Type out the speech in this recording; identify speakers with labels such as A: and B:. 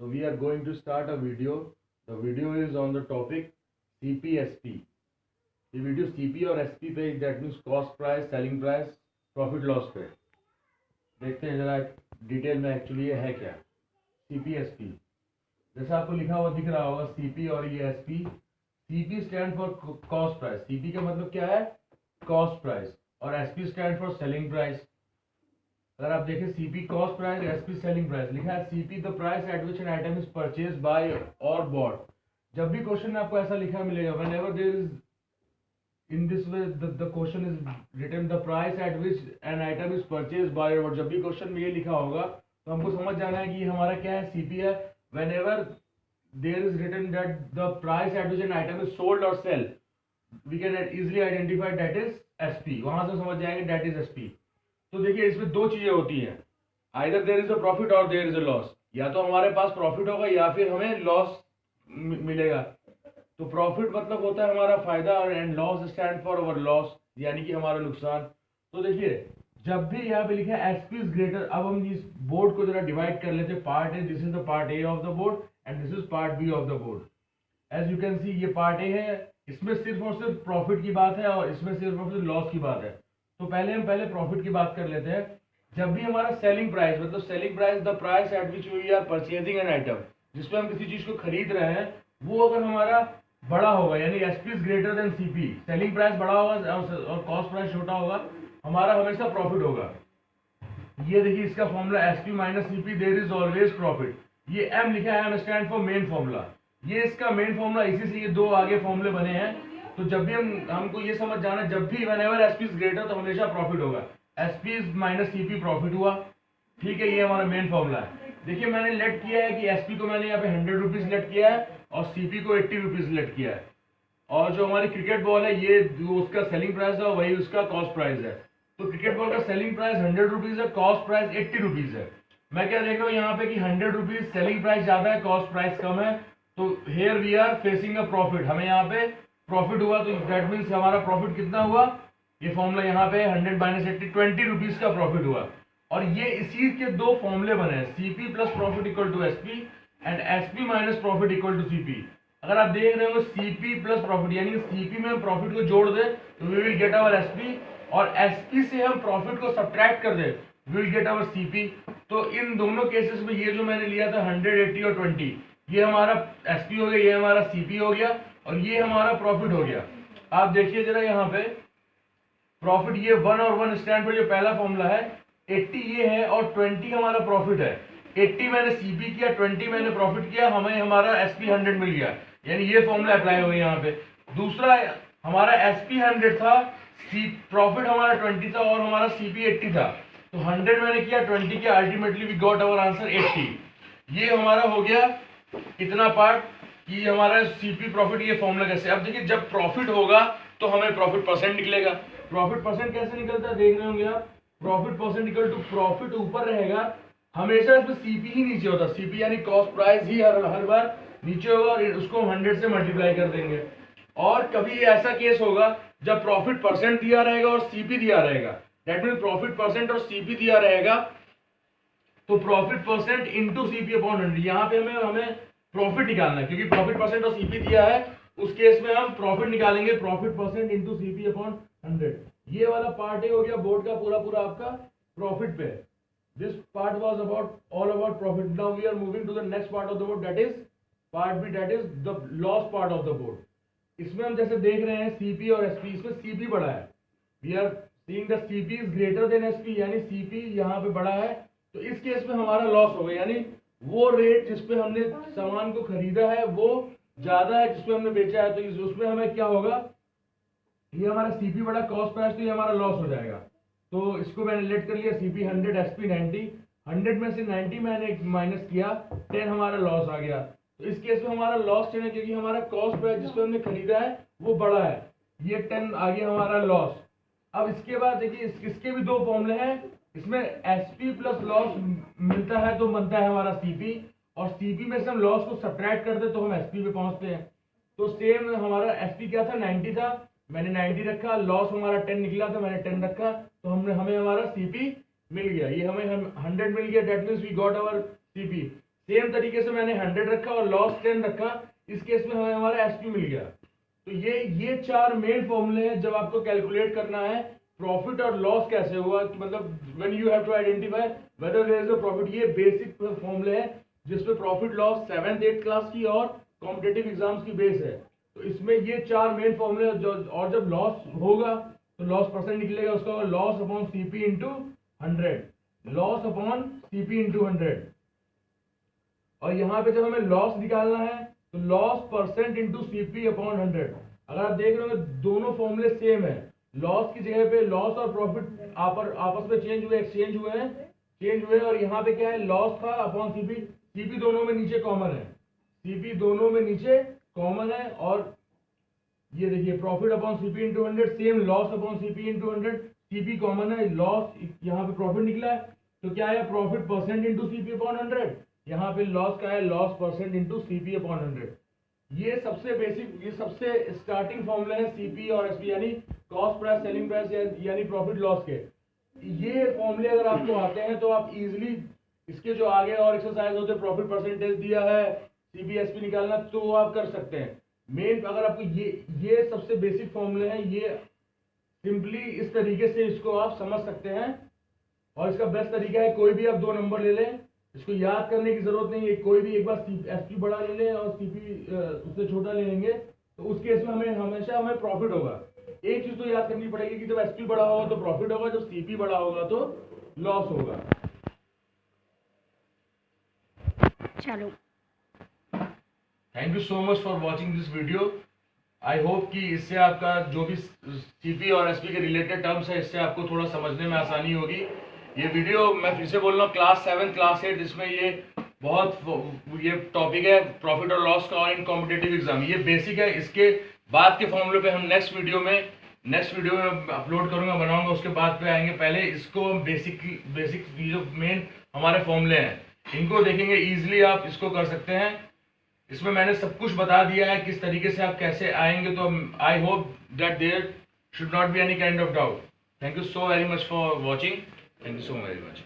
A: So we are going to start a video. The video is on the topic CPSP. ये video CP और SP पे, that means cost price, selling price, profit loss पे देखते हैं जरा detail में actually ये है क्या CPSP। जैसा आपको लिखा हुआ दिख रहा होगा CP और ये SP। CP stand for cost price. CP का मतलब क्या है? Cost price. और SP stand for selling price. अगर आप देखें CP cost price, SP selling price, लिखा है CP the price at which an item is purchase by और बॉट। जब भी क्वेश्चन में आपको ऐसा लिखा मिलेगा, whenever there is in this way the question is written the price at which an item is purchase by और, जब भी क्वेश्चन में ये लिखा होगा तो हमको समझ जाना है कि हमारा क्या है, CP है। Whenever there is written that the price at which an item is sold और sale, we can easily identify that is SP। वहां से समझ जाएंगे दैट इज SP। तो देखिए इसमें दो चीजें होती हैं, either there is a profit और देयर इज अ लॉस। या तो हमारे पास प्रॉफिट होगा या फिर हमें लॉस मिलेगा। तो प्रॉफिट मतलब होता है हमारा फायदा और and loss stand for our loss, यानी कि हमारा नुकसान। तो देखिए जब भी यहाँ पे लिखा है SP इज ग्रेटर, अब हम इस बोर्ड को जरा डिवाइड कर लेते हैं। Part A, this is the part A of the board and this is part B of the board. As you can see ये पार्ट ए है, इसमें सिर्फ और सिर्फ प्रॉफिट की बात है और इसमें सिर्फ और सिर्फ लॉस की बात है। तो हम पहले प्रॉफिट की बात कर लेते हैं। जब भी हमारा सेलिंग प्राइस, मतलब selling price the price at which we are purchasing an item, जिसपे हम किसी चीज को खरीद रहे हैं, वो अगर हमारा बड़ा होगा यानी SP is greater then CP, selling price बड़ा होगा और कॉस्ट प्राइस छोटा होगा, हमारा हमेशा प्रॉफिट होगा। ये देखिए इसका formula SP minus CP, there is always profit. ये M लिखा है, M stand for main formula. ये इसका मेन फॉर्मूला, इसी से ये दो आगे फॉर्मूले बने हैं। तो जब भी हमको ये समझ जाना, जब भी व्हेनेवर SP इज ग्रेटर तो हमेशा प्रॉफिट होगा। SP is minus CP profit हुआ, ठीक है। ये हमारा मेन फॉर्मूला है। देखिए मैंने लेट किया है कि SP को मैंने यहाँ पे 100 रुपीज लेट किया है और CP को 80 रुपीज लेट किया है। और जो हमारी क्रिकेट बॉल है, ये जो उसका सेलिंग प्राइस है वही उसका कॉस्ट प्राइस है। तो क्रिकेट बॉल का सेलिंग प्राइस 100 रुपीज है, कॉस्ट प्राइस 80 रुपीज है। मैं क्या देख रहा हूँ यहाँ पे कि 100 रुपीज सेलिंग प्राइस ज्यादा है, कॉस्ट प्राइस कम है। तो here we are facing a profit, हमें यहाँ पे प्रॉफिट हुआ। तो दैट मीन्स हमारा प्रॉफिट कितना हुआ, ये फॉर्मूला यहाँ पे 100 माइनस 80, 20 रुपीज का प्रॉफिट हुआ। और ये इसी के दो फॉर्मूले बने हैं, CP plus profit equal to SP and SP minus profit equal to CP। अगर आप देख रहे हो CP प्लस प्रॉफिट, यानी CP में हम प्रॉफिट को जोड़ दे तो we will get our SP, और SP से हम प्रॉफिट को सब्ट्रैक्ट कर दे we will get our CP। तो इन दोनों केसेस में ये जो मैंने लिया था 100, 80 और 20, ये हमारा SP हो गया, ये हमारा CP हो गया और ये हमारा प्रॉफिट हो गया। आप देखिए जरा यहाँ पे प्रॉफिट, ये 1 और 1 स्टैंड पर जो पहला फॉर्मूला है, 80 ये है और 20 हमारा प्रॉफिट है। 80 मैंने CP किया, 20 मैंने प्रॉफिट किया, हमें हमारा SP 100 मिल गया, यानी ये फॉर्मूला अप्लाई हो गया यहाँ पे। दूसरा हमारा SP 100 था, प्रॉफिट हमारा 20 था और हमारा CP 80 था। तो 100 मैंने किया, 20 किया, ultimately we got our answer 80। ये हमारा हो गया इतना पार्ट कि हमारा CP प्रॉफिट, ये फॉर्मूला कैसे। अब देखिए जब प्रॉफिट होगा तो हमें प्रॉफिट परसेंट निकलेगा। प्रॉफिट परसेंट कैसे निकलता है देख रहे होंगे आप, profit percent equal to profit ऊपर रहेगा, हमेशा इसमें CP ही नीचे होता है। CP यानी कॉस्ट प्राइस ही हर बार नीचे होगा और उसको 100 से मल्टीप्लाई कर देंगे। और कभी ऐसा केस होगा जब प्रॉफिट परसेंट दिया रहेगा और CP दिया रहेगा, दैट मीन प्रॉफिट परसेंट और CP दिया रहेगा, तो profit percent into CP upon 100। यहाँ पे हमें प्रॉफिट निकालना है, क्योंकि प्रॉफिट परसेंट और CP दिया है, उस केस में हम प्रॉफिट निकालेंगे, profit percent into CP upon 100। ये वाला पार्ट हो गया बोर्ड का पूरा आपका प्रॉफिट पे। This part was about all about profit. Now we are moving to the next part of the board, that is part B, that is the loss part of the board. इसमें हम जैसे देख रहे हैं CP और SP, इसमें CP बड़ा है, we are seeing the CP is greater than SP, यानी CP यहाँ पे बड़ा है। तो इस केस में हमारा लॉस होगा, यानी वो रेट जिसपे हमने सामान को खरीदा है वो ज्यादा है जिसपे हमने बेचा है, तो उसमें हमें क्या होगा, ये हमारा CP बड़ा, कॉस्ट प्राइस, तो ये हमारा लॉस हो जाएगा। तो इसको मैंने लेट कर लिया, CP 100, SP 90, 100 में से 90 मैंने माइनस किया, 10 हमारा लॉस आ गया। तो इस केस में हमारा लॉस 10 है, क्योंकि हमारा कॉस्ट प्राइस जिसपे हमने खरीदा है वो बड़ा है, ये 10 आ गया हमारा लॉस। अब इसके बाद देखिए इसके भी दो फॉर्मूले हैं, इसमें SP प्लस लॉस मिलता है तो बनता है हमारा CP, और CP में से हम लॉस को सब्ट्रैक्ट कर दे तो हम SP पे पहुंचते हैं। तो सेम हमारा SP क्या था, 90 था, मैंने 90 रखा, लॉस हमारा 10 निकला था, मैंने 10 रखा, तो हमें हमारा CP मिल गया, ये हमें 100 मिल गया, that means we got our CP। Same तरीके से मैंने 100 रखा और लॉस 10 रखा, इस केस में हमें हमारा एसपी मिल गया। तो ये 4 मेन फॉर्मूले हैं जब आपको कैलकुलेट करना है प्रॉफिट और लॉस कैसे हुआ, मतलब when you have to identify whether there is a profit. ये बेसिक फॉर्मूले हैं जिसपे profit loss 7th 8th class की और कॉम्पिटेटिव एग्जाम्स की बेस है। तो इसमें ये 4 मेन फॉर्मूले, और जब लॉस होगा तो लॉस परसेंट निकलेगा, उसका होगा loss upon CP into 100, loss upon CP into 100। और यहाँ पे जब हमें लॉस निकालना है तो loss percent into CP upon 100। अगर आप देख रहे हो दोनों फॉर्मूले सेम है, लॉस की जगह पे लॉस और प्रॉफिट आपस में चेंज हुए और यहाँ पे क्या है, लॉस था अपॉन सीपी। सीपी दोनों में नीचे कॉमन है, सीपी दोनों में नीचे कॉमन है। और ये देखिए profit upon CP into 100 same loss upon CP into 100, CP common है, लॉस यहाँ पे प्रॉफिट निकला है तो क्या है profit percent into CP upon 100, यहाँ पे लॉस का है loss percent into CP upon 100। ये सबसे बेसिक, ये सबसे स्टार्टिंग फॉर्मूला है सीपी और एसपी यानी कॉस्ट प्राइस सेलिंग प्राइस यानी प्रॉफिट लॉस के। ये फॉर्मूले अगर आपको आते हैं तो आप इजीली इसके जो आगे और एक्सरसाइज होते हैं, प्रॉफिट परसेंटेज दिया है, सीपी एसपी निकालना, तो वो आप कर सकते हैं। मेन अगर आपको ये सबसे बेसिक फॉर्मूले हैं, ये सिंपली इस तरीके से इसको आप समझ सकते हैं। और इसका बेस्ट तरीका है कोई भी आप 2 नंबर ले लें, इसको याद करने की जरूरत नहीं है, कोई भी एक बार एसपी बड़ा ले लें और सीपी उससे छोटा ले लेंगे तो उस केस में हमें प्रॉफिट होगा। एक चीज तो याद करनी पड़ेगी कि जब एसपी बड़ा होगा तो प्रॉफिट होगा, जब सीपी बड़ा होगा तो लॉस होगा।
B: चलो,
A: thank you so much for watching this video. I hope कि इससे आपका जो भी सीपी और एसपी के रिलेटेड टर्म्स है इससे आपको थोड़ा समझने में आसानी होगी। ये वीडियो मैं फिर से बोल रहा हूँ क्लास 7 क्लास 8 इसमें ये टॉपिक है प्रॉफिट और लॉस का और इन कॉम्पिटेटिव एग्जाम, ये बेसिक है। इसके बाद के फॉर्मूले पे हम नेक्स्ट वीडियो में अपलोड करूंगा, बनाऊंगा, उसके बाद पे आएंगे। पहले इसको हम बेसिक जो मेन हमारे फॉर्मूले हैं इनको देखेंगे, इजिली आप इसको कर सकते हैं। इसमें मैंने सब कुछ बता दिया है किस तरीके से आप कैसे आएंगे, तो I hope that there should not be any kind of doubt. Thank you so very much for watching, thank you so very much.